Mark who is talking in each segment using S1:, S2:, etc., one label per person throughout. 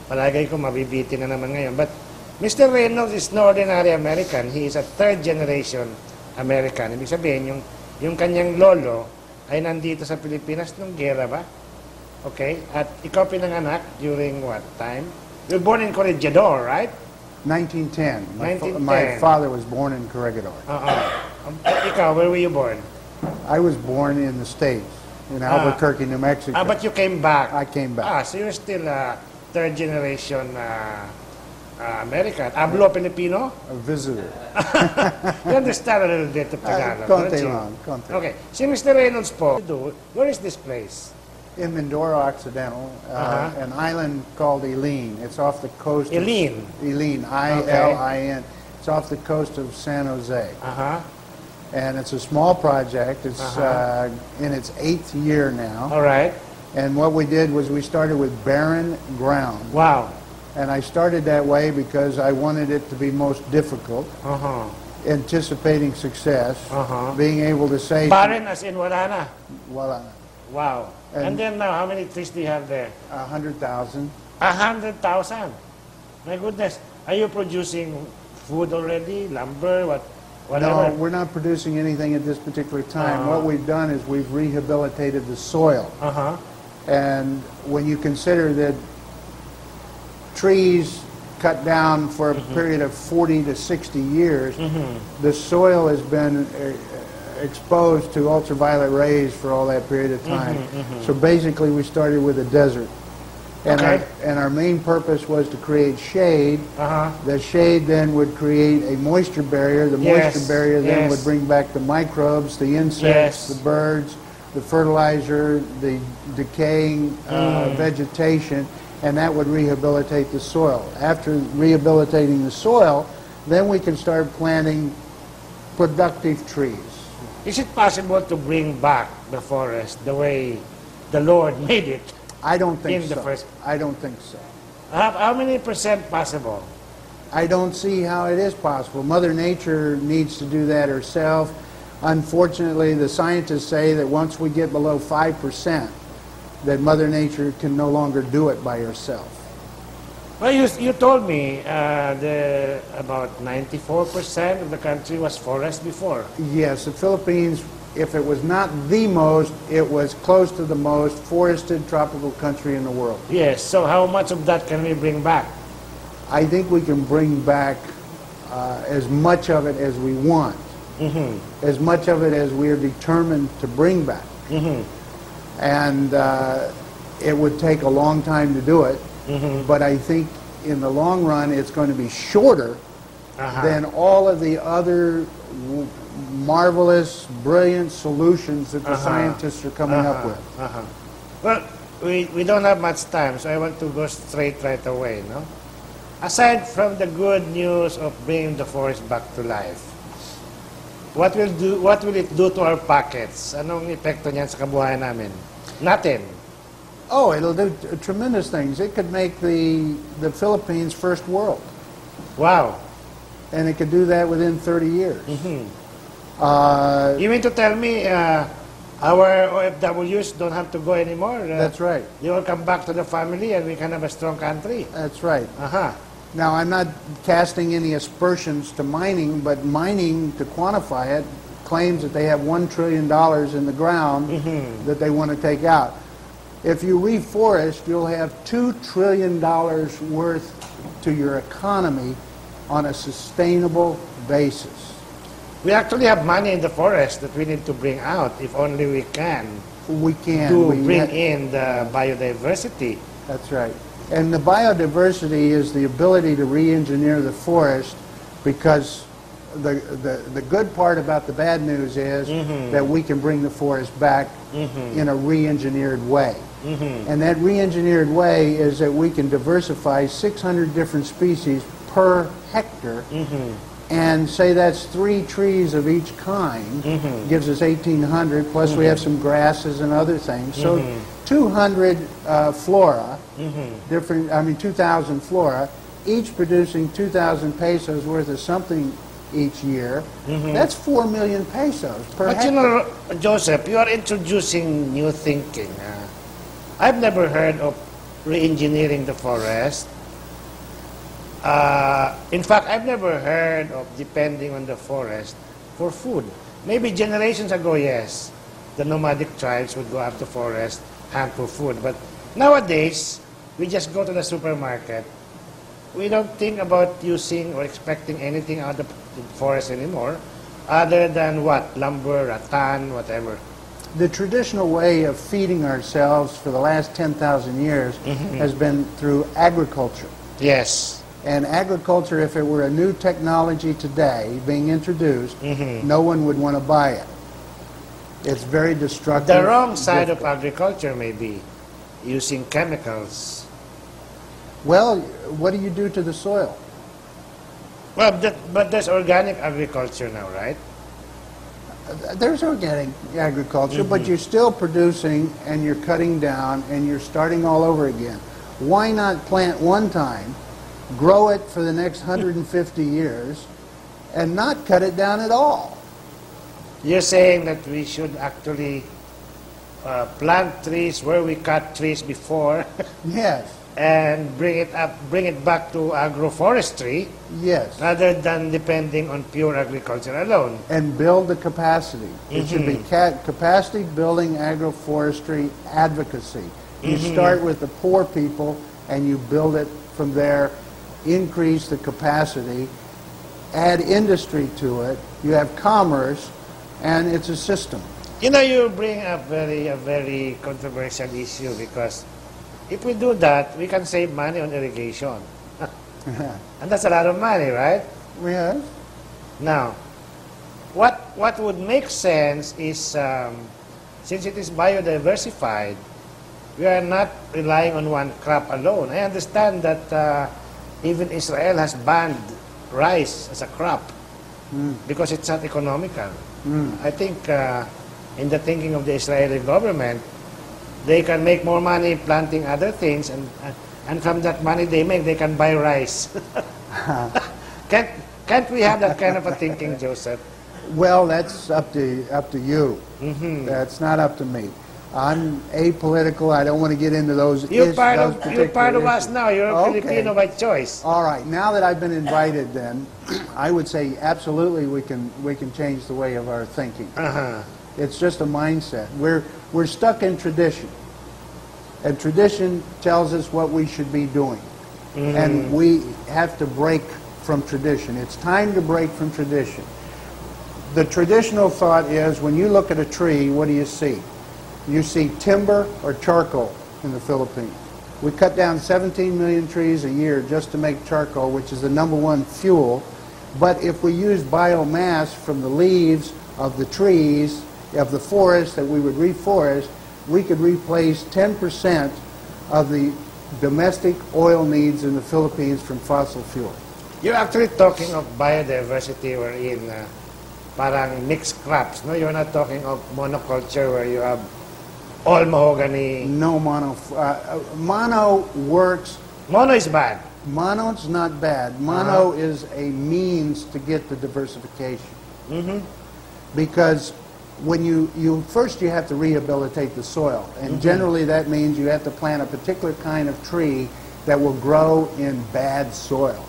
S1: palagay ko mabibitin na naman ngayon. But Mr. Reynolds is no ordinary American. He is a third-generation American. Ibig sabihin, yung kanyang lolo ay nandito sa Pilipinas nung gera ba? Okay? At ikaw pinanganak during what time? You were born in Corregidor, right?
S2: 1910.
S1: 1910.
S2: My father was born in Corregidor.
S1: Ikaw, where were you born?
S2: I was born in the States, in Albuquerque, New Mexico.
S1: But you came back.
S2: I came back.
S1: So you're still a third generation American. Hablo Filipino?
S2: A visitor.
S1: You understand a little bit of Tagalog, don't you?
S2: Konti.
S1: Okay. Si Mr. Reynolds po, where is this place?
S2: In Mindoro Occidental, an island called Eileen. It's off the coast.
S1: Eileen?
S2: Eileen, I-L-I-N. It's off the coast of San Jose. And it's a small project. It's in its 8th year now.
S1: All right.
S2: And what we did was we started with barren ground.
S1: Wow.
S2: And I started that way because I wanted it to be most difficult. Anticipating success. Being able to say...
S1: Barren as in wala na?
S2: Wala.
S1: Wow. And then now, how many trees do you have there?
S2: 100,000.
S1: 100,000? My goodness. Are you producing food already? Lumber? Whatever?
S2: No, we're not producing anything at this particular time. What we've done is we've rehabilitated the soil. And when you consider that trees cut down for a period of 40 to 60 years, the soil has been exposed to ultraviolet rays for all that period of time. So basically we started with a desert. And, our main purpose was to create shade. The shade then would create a moisture barrier. The moisture barrier then would bring back the microbes, the insects, the birds, the fertilizer, the decaying vegetation, and that would rehabilitate the soil. After rehabilitating the soil, then we can start planting productive trees.
S1: Is it possible to bring back the forest the way the Lord made it?
S2: I don't think
S1: so.
S2: I don't think so.
S1: How many % possible?
S2: I don't see how it is possible. Mother Nature needs to do that herself. Unfortunately, the scientists say that once we get below 5%, that Mother Nature can no longer do it by herself.
S1: Well, you told me about 94% of the country was forest before.
S2: Yes, the Philippines, if it was not the most, it was close to the most forested tropical country in the world.
S1: Yes, so how much of that can we bring back?
S2: I think we can bring back as much of it as we want, as much of it as we are determined to bring back. And it would take a long time to do it. But I think in the long run it's going to be shorter than all of the other marvelous, brilliant solutions that the scientists are coming up with.
S1: Well, we don't have much time, so I want to go straight right away. No? Aside from the good news of bringing the forest back to life, what will it do to our pockets? Anong epekto niyan sa kabuhayan namin? Natin.
S2: Oh, it'll do tremendous things. It could make the Philippines first world.
S1: Wow.
S2: And it could do that within 30 years.
S1: You mean to tell me our OFWs don't have to go anymore?
S2: That's right.
S1: They will come back to the family and we can have a strong country.
S2: That's right. Now, I'm not casting any aspersions to mining, but mining, to quantify it, claims that they have $1 trillion in the ground that they want to take out. If you reforest, you'll have $2 trillion worth to your economy on a sustainable basis.
S1: We actually have money in the forest that we need to bring out, if only we can.
S2: We can.
S1: Bring in the biodiversity.
S2: That's right. And the biodiversity is the ability to re-engineer the forest, because the good part about the bad news is that we can bring the forest back in a re-engineered way. And that re-engineered way is that we can diversify 600 different species per hectare, and say that's 3 trees of each kind, gives us 1,800, plus we have some grasses and other things. So 200 flora, 2,000 flora, each producing 2,000 pesos worth of something each year. That's 4 million pesos per hectare.
S1: You know, Joseph, you are introducing new thinking. I've never heard of re-engineering the forest. In fact, I've never heard of depending on the forest for food. Maybe generations ago, yes, the nomadic tribes would go up to forest, hunt for food. But nowadays, we just go to the supermarket. We don't think about using or expecting anything out of the forest anymore, other than what? Lumber, rattan, whatever.
S2: The traditional way of feeding ourselves for the last 10,000 years has been through agriculture.
S1: Yes.
S2: And agriculture, if it were a new technology today being introduced, no one would want to buy it. It's very destructive.
S1: The wrong side of agriculture may be using chemicals.
S2: Well, what do you do to the soil?
S1: Well, but there's organic agriculture now, right?
S2: There's organic agriculture, but you're still producing and you're cutting down and you're starting all over again. Why not plant one time, grow it for the next 150 years, and not cut it down at all?
S1: You're saying that we should actually plant trees where we cut trees before
S2: Yes.
S1: and bring it back to agroforestry
S2: Yes.
S1: rather than depending on pure agriculture alone.
S2: And build the capacity. It should be capacity building agroforestry advocacy. You start with the poor people and you build it from there, increase the capacity, add industry to it, you have commerce, and it's a system.
S1: You know, you bring up a very controversial issue because if we do that, we can save money on irrigation. And that's a lot of money, right?
S2: Yes.
S1: Now, what would make sense is, since it is biodiversified, we are not relying on one crop alone. I understand that even Israel has banned rice as a crop because it's not economical. I think in the thinking of the Israeli government, they can make more money planting other things, and from that money they make, they can buy rice. Can't we have that kind of a thinking, Joseph?
S2: Well, that's up to you. That's not up to me. I'm apolitical. I don't want to get into those issues.
S1: You're part of us now. You're a Filipino by choice.
S2: All right. Now that I've been invited, then I would say absolutely we can change the way of our thinking. It's just a mindset. We're stuck in tradition, and tradition tells us what we should be doing, and we have to break from tradition. It's time to break from tradition. The traditional thought is when you look at a tree, what do you see? You see timber or charcoal in the Philippines. We cut down 17 million trees a year just to make charcoal, which is the #1 fuel. But if we use biomass from the leaves of the trees, of the forest that we would reforest, we could replace 10% of the domestic oil needs in the Philippines from fossil fuel.
S1: You're actually talking of biodiversity wherein parang mixed crops, no? You're not talking of monoculture where you have all mahogany.
S2: No mono. Mono works.
S1: Mono is bad.
S2: Mono's not bad. Mono is a means to get the diversification. Because when you first you have to rehabilitate the soil, and generally that means you have to plant a particular kind of tree that will grow in bad soil.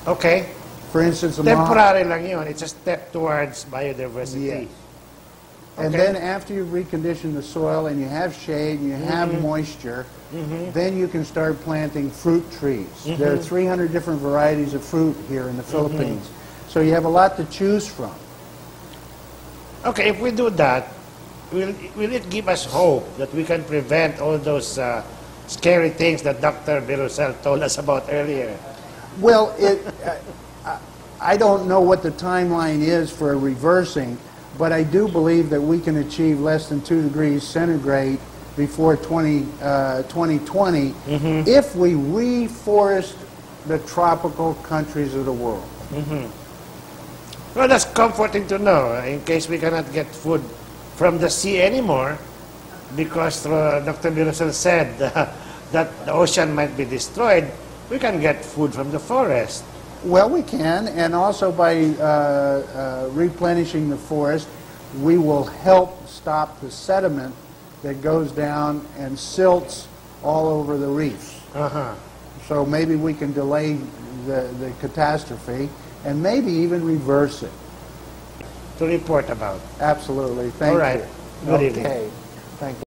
S1: Okay.
S2: For instance,
S1: temporary lang yun. It's a step towards biodiversity.
S2: Yes. And then after you've reconditioned the soil and you have shade and you have moisture, then you can start planting fruit trees. There are 300 different varieties of fruit here in the Philippines. So you have a lot to choose from.
S1: Okay, if we do that, will it give us hope that we can prevent all those scary things that Dr. Birusel told us about earlier?
S2: Well, I don't know what the timeline is for reversing, but I do believe that we can achieve less than 2 degrees centigrade before 2020 if we reforest the tropical countries of the world.
S1: Well, that's comforting to know in case we cannot get food from the sea anymore because Dr. Birusel said that the ocean might be destroyed. We can get food from the forest.
S2: Well, we can, and also by replenishing the forest, we will help stop the sediment that goes down and silts all over the reefs.
S1: Uh-huh.
S2: So maybe we can delay the catastrophe and maybe even reverse it.
S1: To report about.
S2: Absolutely. Thank
S1: All right.
S2: you.
S1: Good evening.
S2: Okay. Thank you.